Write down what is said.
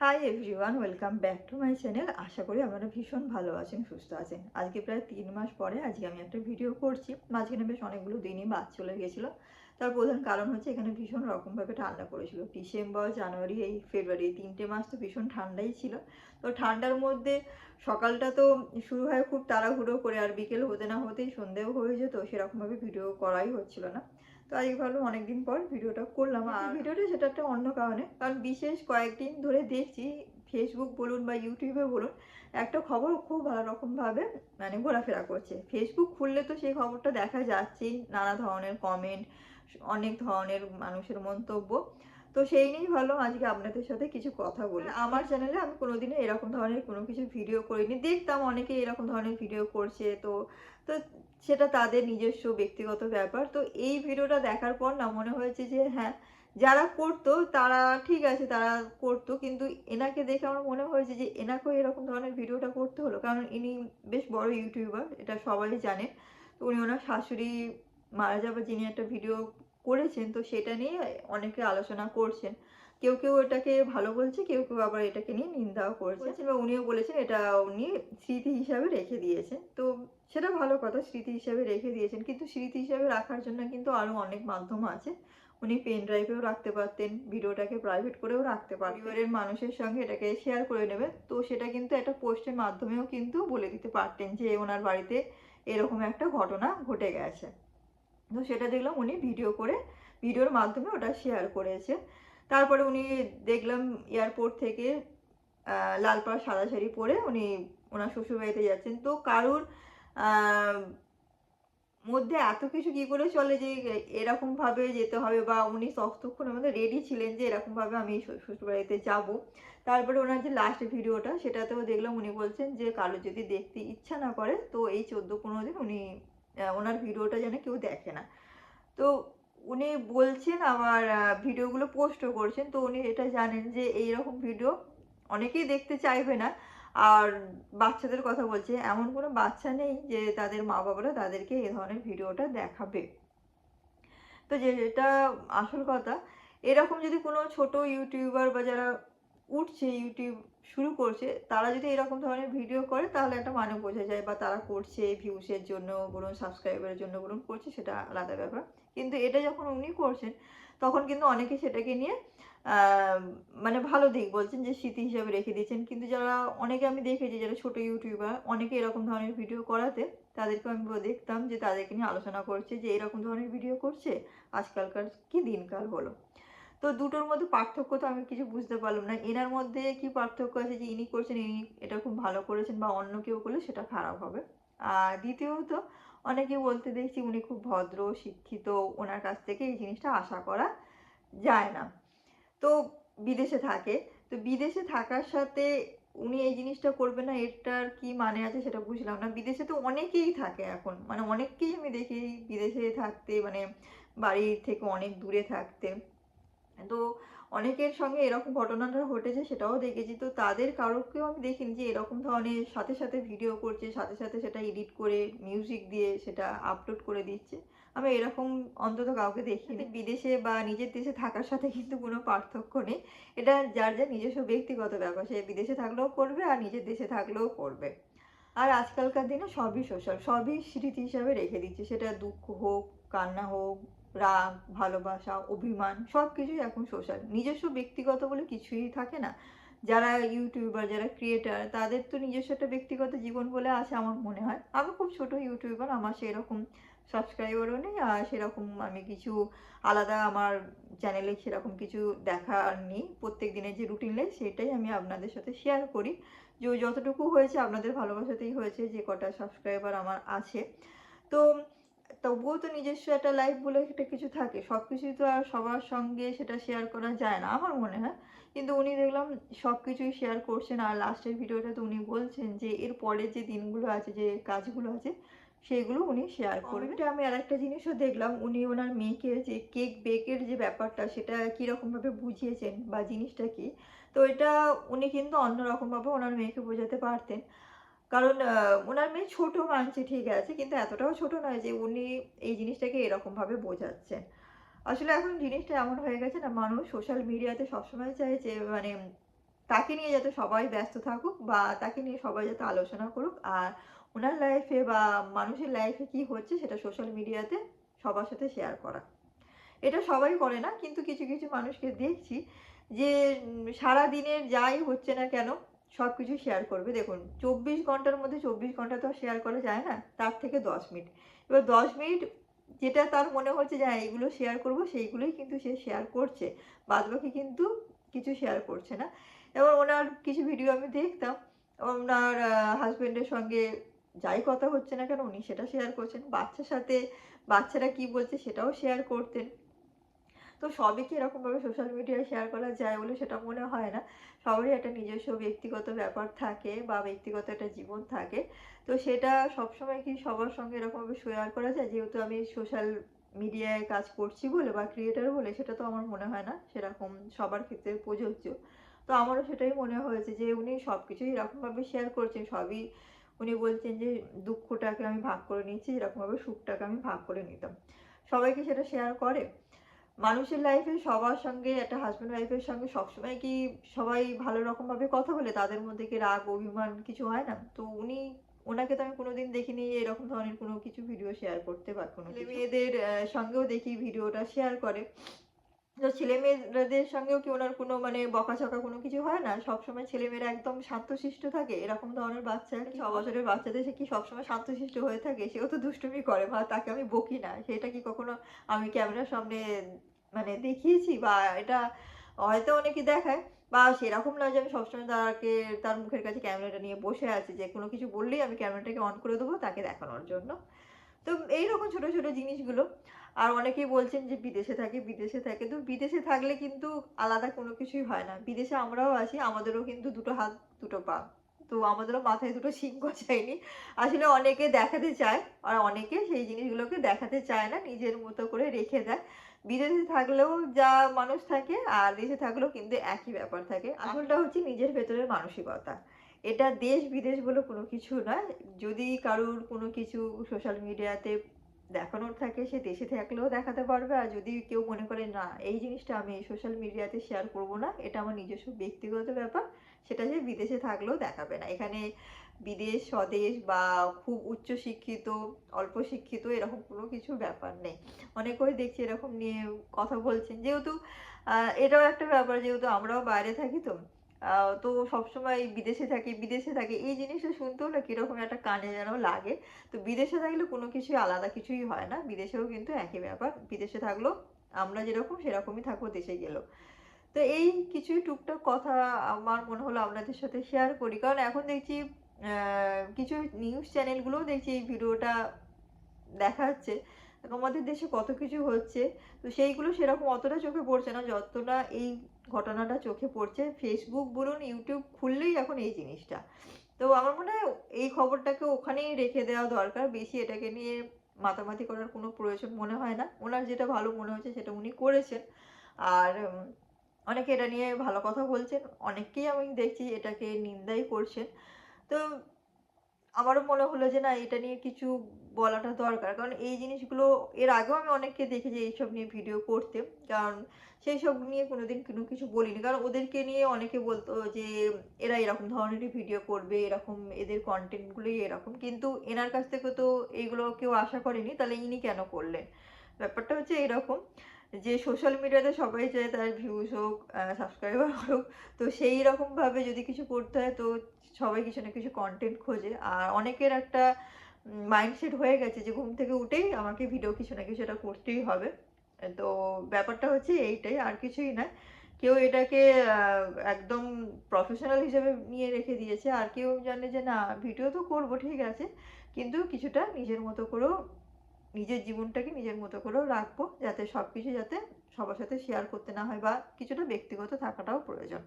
High everyone, welcome back to my channel. আশা করি আপনারা ভীষণ ভালো আছেন, সুস্থ আছেন। আজকে প্রায় 3 মাস পরে আজকে আমি একটা ভিডিও করছি। মাঝখানে বেশ অনেকগুলো দিনই বাদ চলে গেছিলো। তার প্রধান কারণ হচ্ছে এখানে ভীষণ রকমভাবে ঠান্ডা পড়েছিল। ডিসেম্বর, জানুয়ারি, এই ফেব্রুয়ারি, এই 3টে মাস তো ভীষণ ঠান্ডাই ছিল। তো ঠান্ডার মধ্যে সকালটা তো শুরু হয় খুব তাড়াহুড়ো করে, আর বিকেল হতে না হতেই সন্ধেও হয়ে যেত, সেরকমভাবে ভিডিও করাই হচ্ছিল না। তো আজকে ভাবলাম অনেকদিন পর ভিডিওটা করলাম। আর ভিডিওটা সেটা একটা অন্য কারণে, কারণ বিশেষ কয়েকদিন ধরে দেখছি ফেসবুক বলুন বা ইউটিউবে বলুন, একটা খবর খুব ভালো রকমভাবে মানে ঘোরাফেরা করছে। ফেসবুক খুললে তো সেই খবরটা দেখা যাচ্ছেই, নানা ধরনের কমেন্ট, অনেক ধরনের মানুষের মন্তব্য। তো সেই নিয়েই ভাবলাম আজকে আপনাদের সাথে কিছু কথা বলি। আমার চ্যানেলে আমি কোনোদিনও এরকম ধরনের কোনো কিছু ভিডিও করিনি। দেখতাম অনেকে এরকম ধরনের ভিডিও করছে, তো তো সেটা তাদের নিজস্ব ব্যক্তিগত ব্যাপার। তো এই ভিডিওটা দেখার পর না মনে হয়েছে যে হ্যাঁ, যারা করতো তারা ঠিক আছে, তারা করতো, কিন্তু এনাকে দেখে আমার মনে হয়েছে যে এনাকেও এরকম ধরনের ভিডিওটা করতে হলো। কারণ ইনি বেশ বড় ইউটিউবার, এটা সবাই জানে। তো উনি ওনার শাশুড়ি মারা যাবার যিনি একটা ভিডিও করেছেন, তো সেটা নিয়ে অনেকে আলোচনা করছেন। কেউ কেউ এটাকে ভালো বলছে, কেউ কেউ আবার এটাকে নিয়ে নিন্দাও করেছেন, বা উনিও বলেছেন এটা উনি স্মৃতি হিসাবে রেখে দিয়েছেন। তো সেটা ভালো কথা, স্মৃতি হিসাবে রেখে দিয়েছেন, কিন্তু স্মৃতি হিসাবে রাখার জন্য কিন্তু আরো অনেক মাধ্যম আছে। উনি পেন ড্রাইভেও রাখতে পারতেন, ভিডিওটাকে প্রাইভেট করেও রাখতে পারতেন, পরিবারের মানুষের সঙ্গে এটাকে শেয়ার করে নেবেন, তো সেটা কিন্তু একটা পোস্টের মাধ্যমেও কিন্তু বলে দিতে পারতেন যে ওনার বাড়িতে এরকম একটা ঘটনা ঘটে গেছে। তো সেটা দেখলাম উনি ভিডিও করে, ভিডিওর মাধ্যমে ওটা শেয়ার করেছে। তারপরে উনি দেখলাম এয়ারপোর্ট থেকে লাল পাড় সাদা শাড়ি পরে উনি ওনার শ্বশুরবাড়িতে যাচ্ছেন। তো কারুর মধ্যে এত কিছু কি করে চলে যে এরকম ভাবে যেতে হবে, বা উনি ততক্ষণের মধ্যে রেডি ছিলেন যে এরকম ভাবে আমি শ্বশুরবাড়িতে যাব। তারপরে ওনার যে লাস্ট ভিডিওটা সেটাতেও দেখলাম উনি বলছেন যে কারো যদি দেখতে ইচ্ছা না করে তো এই 14-15 দিন উনি ওনার ভিডিওটা যেন কেউ দেখে না। তো উনি বলছেন আবার ভিডিওগুলো পোস্টও করছেন। তো উনি এটা জানেন যে এইরকম ভিডিও অনেকেই দেখতে চাইবে না। আর বাচ্চাদের কথা বলছে, এমন কোনো বাচ্চা নেই যে তাদের মা-বাবারা তাদেরকে এ ধরনের ভিডিওটা দেখাবে। তো যেটা আসল কথা, এরকম যদি কোনো ছোট ইউটিউবার বা যারা উঠছে, ইউটিউব শুরু করছে, তারা যদি এরকম ধরনের ভিডিও করে তাহলে একটা মানে বোঝা যায়, বা তারা করছে ভিউসের জন্য বলুন, সাবস্ক্রাইবারের জন্য বলুন করছে, সেটা আলাদা ব্যাপার। কিন্তু এটা যখন উনি করছেন তখন কিন্তু অনেকে সেটাকে নিয়ে মানে ভালো দিক বলছেন যে স্মৃতি হিসাবে রেখে দিয়েছেন। কিন্তু যারা অনেকে আমি দেখেছি যারা ছোট ইউটিউবার, অনেকে এরকম ধরনের ভিডিও করাতে তাদেরকে আমি দেখতাম যে তাদেরকে নিয়ে আলোচনা করছে যে এরকম ধরনের ভিডিও করছে, আজকালকার কি দিনকাল হলো। তো দুটোর মধ্যে পার্থক্য তো আমি কিছু বুঝতে পারলাম না। এনার মধ্যে কি পার্থক্য আছে যে ইনি করছেন, ইনি এটা খুব ভালো করেছেন, বা অন্য কেউ করলে সেটা খারাপ হবে। আর দ্বিতীয়ত অনেকে বলতে দেখছি উনি খুব ভদ্র, শিক্ষিত, ওনার কাছ থেকে এই জিনিসটা আশা করা যায় না। তো বিদেশে থাকে। তো বিদেশে থাকার সাথে উনি এই জিনিসটা করবেন না, এটার কি মানে আছে সেটা বুঝলাম না। বিদেশে তো অনেকেই থাকে এখন। মানে অনেককেই আমি দেখি বিদেশে থাকতে, মানে বাড়ির থেকে অনেক দূরে থাকতে। তো অনেকের সঙ্গে এরকম ঘটনাটা ঘটেছে সেটাও দেখেছি। তো তাদের কারোকেও আমি দেখিনি যে এরকম ধরনের সাথে সাথে ভিডিও করছে, সাথে সাথে সেটা এডিট করে মিউজিক দিয়ে সেটা আপলোড করে দিচ্ছে। আমি এরকম অন্তত কাউকে দেখিনি। বিদেশে বা নিজের দেশে থাকার সাথে কিন্তু কোনো পার্থক্য নেই। এটা যার যার নিজস্ব ব্যক্তিগত ব্যাপার। সে বিদেশে থাকলেও করবে আর নিজের দেশে থাকলেও করবে। আর আজকালকার দিনে সবই সোশ্যাল, সবই স্মৃতি হিসাবে রেখে দিচ্ছে। সেটা দুঃখ হোক, কান্না হোক, রাগ, ভালোবাসা, অভিমান, সবকিছুই এখন সোশ্যাল। নিজস্ব ব্যক্তিগত বলে কিছুই থাকে না। যারা ইউটিউবার, যারা ক্রিয়েটার, তাদের তো নিজস্ব একটা ব্যক্তিগত জীবন বলে আছে আমার মনে হয়। আমি খুব ছোট ইউটিউবার, আমার সেরকম সাবস্ক্রাইবারও নেই, আর সেরকম আমি কিছু আলাদা আমার চ্যানেলে সেরকম কিছু দেখার নেই। প্রত্যেক দিনের যে রুটিন লাইফ সেটাই আমি আপনাদের সাথে শেয়ার করি। যে যতটুকু হয়েছে আপনাদের ভালোবাসাতেই হয়েছে, যে কটা সাবস্ক্রাইবার আমার আছে। তো তবুও তো নিজস্ব একটা লাইফ বলে একটা কিছু থাকে। সবকিছুই তো আর সবার সঙ্গে সেটা শেয়ার করা যায় না আমার মনে হয়। কিন্তু উনি দেখলাম সবকিছুই শেয়ার করছেন, আর লাস্টের ভিডিওটাতে উনি বলছেন যে এর পরের যে দিনগুলো আছে, যে কাজগুলো আছে, সেগুলো উনি শেয়ার করবেন। কমেন্টে আমি আরেকটা জিনিসও দেখলাম, উনি ওনার মেয়েকে যে কেক বেকের যে ব্যাপারটা সেটা কিরকমভাবে বুঝিয়েছেন বা জিনিসটা কি। তো এটা উনি কিন্তু অন্যরকমভাবে ওনার মেয়েকে বোঝাতে পারতেন। কারণ উনার মেয়ে ছোট মানছি ঠিক আছে, কিন্তু এতটাও ছোট নয় যে উনি এই জিনিসটাকে এরকমভাবে বোঝাচ্ছেন। আসলে এখন জিনিসটা এমন হয়ে গেছে না, মানুষ সোশ্যাল মিডিয়াতে সবসময় চায় যে মানে তাকে নিয়ে যাতে সবাই ব্যস্ত থাকুক বা তাকে নিয়ে সবাই যাতে আলোচনা করুক। আর উনার লাইফে বা মানুষের লাইফে কি হচ্ছে সেটা সোশ্যাল মিডিয়াতে সবার সাথে শেয়ার করা। এটা সবাই করে না, কিন্তু কিছু, কিছু মানুষকে দেখছি যে সারাদিনের যাই হচ্ছে না কেন সবকিছু শেয়ার করবে। দেখুন ২৪ ঘন্টার মধ্যে ২৪ ঘন্টা তো আর শেয়ার করা যায় না। তার থেকে ১০ মিনিট। এবার ১০ মিনিট যেটা তার মনে হচ্ছে যে হ্যাঁ, এগুলো শেয়ার করব সেইগুলোই কিন্তু সে শেয়ার করছে। বাদবাকি কিন্তু কিছু শেয়ার করছে না। এবার ওনার কিছু ভিডিও আমি দেখতাম। ওনার হাসব্যান্ডের সঙ্গে যাই কথা হচ্ছে না কেন উনি সেটা শেয়ার করছেন। বাচ্চার সাথে বাচ্চারা কি বলছে সেটাও শেয়ার করতেন। তো সবই কি এরকমভাবে সোশ্যাল মিডিয়ায় শেয়ার করা যায় বলে সেটা মনে হয় না। সবারই একটা নিজস্ব ব্যক্তিগত ব্যাপার থাকে বা ব্যক্তিগত একটা জীবন থাকে। তো সেটা সবসময় কি সবার সঙ্গে এরকমভাবে শেয়ার করা যায়? যেহেতু আমি সোশ্যাল মিডিয়ায় কাজ করছি বলে বা ক্রিয়েটর বলে সেটা তো আমার মনে হয় না সেরকম সবার ক্ষেত্রে প্রযোজ্য। তো আমারও সেটাই মনে হয়েছে যে উনি সবকিছুই এরকমভাবে শেয়ার করছেন। সবই উনি বলছেন যে দুঃখটাকে আমি ভাগ করে নিচ্ছি, এরকমভাবে সুখটাকে আমি ভাগ করে নিতাম। সবাই কি সেটা শেয়ার করে? মানুষের লাইফে সবার সঙ্গে একটা হাসব্যান্ড ওয়াইফের সঙ্গে সবসময় কি সবাই ভালো রকমভাবে কথা বলে? তাদের মধ্যে কি রাগ, অভিমান কিছু হয় না? তো ওনাকে তো আমি কোনোদিন দেখিনি এরকম ধরনের কোনো কিছু ভিডিও শেয়ার করতে বা কোনো কিছু। ছেলে-মেয়েদের সঙ্গেও দেখি ভিডিওটা শেয়ার করে। তো ছেলে-মেয়েদের সঙ্গেও কি ওনার কোনো মানে বকাঝকা কোনো কিছু হয় না? সবসময় ছেলেমেয়েরা একদম শান্তশিষ্ট থাকে? এরকম ধরনের বাচ্চা ৬ বছরের বাচ্চাদের সে কি সবসময় শান্তশিষ্ট হয়ে থাকে? সেও তো দুষ্টুমি করে বা তাকে আমি বকি না। সেটা কি কখনো আমি ক্যামেরার সামনে মানে দেখিয়েছি? বা এটা হয়তো অনেকে দেখায় বা সেরকম নয় যে আমি সবসময় তার মুখের কাছে ক্যামেরাটা নিয়ে বসে আছি যে কোনো কিছু বললেই আমি ক্যামেরাটাকে অন করে দেবো তাকে দেখানোর জন্য। তো এইরকম ছোট, ছোট জিনিসগুলো। আর অনেকেই বলছেন যে বিদেশে থাকে, বিদেশে থাকে। তো বিদেশে থাকলে কিন্তু আলাদা কোনো কিছুই হয় না। বিদেশে আমরাও আছি, আমাদেরও কিন্তু ২ টো হাত, ২ টো পা। তো আমাদেরও মাথায় ২ টো শিং গজায়নি। আসলে অনেকে দেখাতে চায়, আর অনেকে সেই জিনিসগুলোকে দেখাতে চায় না, নিজের মতো করে রেখে দেয়। বিদেশে থাকলেও যা মানুষ থাকে আর দেশে থাকলেও কিন্তু একই ব্যাপার থাকে। আসলটা হচ্ছে নিজের ভেতরের মানসিকতা। এটা দেশ-বিদেশ বলে কোনো কিছু নয়। যদি কারোর কোনো কিছু সোশ্যাল মিডিয়াতে দেখানোর থাকে সে দেশে থাকলেও দেখাতে পারবে। আর যদি কেউ মনে করে না এই জিনিসটা আমি সোশ্যাল মিডিয়াতে শেয়ার করব না, এটা আমার নিজস্ব ব্যক্তিগত ব্যাপার, সেটা সে বিদেশে থাকলেও দেখাবে না। এখানে বিদেশ, স্বদেশ বা খুব উচ্চ শিক্ষিত, অল্প শিক্ষিত এরকম কোনো কিছুর ব্যাপার নেই। অনেকেই দেখছি এরকম নিয়ে কথা বলছেন। যেহেতু এটাও একটা ব্যাপার যেহেতু আমরাও বাইরে থাকি তো। তো সবসময় বিদেশে থাকি এই জিনিসটা শুনতেও না কিরকম একটা কানে যেন লাগে। তো বিদেশে থাকলে কোনো কিছুই আলাদা কিছুই হয় না। বিদেশেও কিন্তু একই ব্যাপার। বিদেশে থাকলেও আমরা যেরকম সেরকমই থাকবো দেশে গেলেও। তো এই কিছুই টুকটাক কথা আমার মনে হলো আপনাদের সাথে শেয়ার করি। কারণ এখন দেখছি কিছু নিউজ চ্যানেলগুলোও দেখছি এই ভিডিওটা দেখাচ্ছে। আমাদের দেশে কত কিছু হচ্ছে। তো সেইগুলো সেরকম অতটা চোখে পড়ছে না যতটা এই ঘটনাটা চোখে পড়ছে। Facebook বলুন, YouTube খুললেই এখন এই জিনিসটা। তো আমার মনে হয় এই খবরটাকে ওখানেই রেখে দেওয়া দরকার। বেশি এটাকে নিয়ে মাতামাতি করার কোনো প্রয়োজন মনে হয় না। উনার যেটা ভালো মনে হয়েছে সেটা উনি করেছেন। আর অনেকে এটা নিয়ে ভালো কথা বলছেন। অনেককেই আমি দেখছি এটাকে নিন্দাই করছেন। তো আমারও মনে হলো যে না এটা নিয়ে কিছু বলাটা দরকার। কারণ এই জিনিসগুলো এর আগেও আমি অনেককে দেখেছি এইসব নিয়ে ভিডিও করতে। কারণ সেইসব নিয়ে কোনোদিন কোনো কিছু বলিনি। কারণ ওদেরকে নিয়ে অনেকে বলতো যে এরা এরকম ধরনেরই ভিডিও করবে, এরকম এদের কনটেন্ট গুলোই এরকম। কিন্তু এনার কাছ থেকে তো এইগুলো কেউ আশা করেনি। তাহলে ইনি কেন করলেন? ব্যাপারটা হচ্ছে এরকম যে সোশ্যাল মিডিয়াতে সবাই চায় তার ভিউজ হোক, সাবস্ক্রাইবার হোক। তো সেই রকমভাবে যদি কিছু করতে হয় তো সবাই কিছু না কিছু কনটেন্ট খোঁজে। আর অনেকের একটা মাইন্ডসেট হয়ে গেছে যে ঘুম থেকে উঠেই আমাকে ভিডিও কিছু না কিছু একটা করতেই হবে। তো ব্যাপারটা হচ্ছে এইটাই আর কিছুই না। কেউ এটাকে আ একদম প্রফেশনাল হিসেবে নিয়ে রেখে দিয়েছে। আর কেউ জানে যে না ভিডিও তো করব ঠিক আছে। কিন্তু কিছুটা নিজের মতো করেও নিজের জীবনটাকে নিজের মতো করেও রাখবো। যাতে সবকিছু যাতে সবার সাথে শেয়ার করতে না হয় বা কিছুটা ব্যক্তিগত থাকাটাও প্রয়োজন।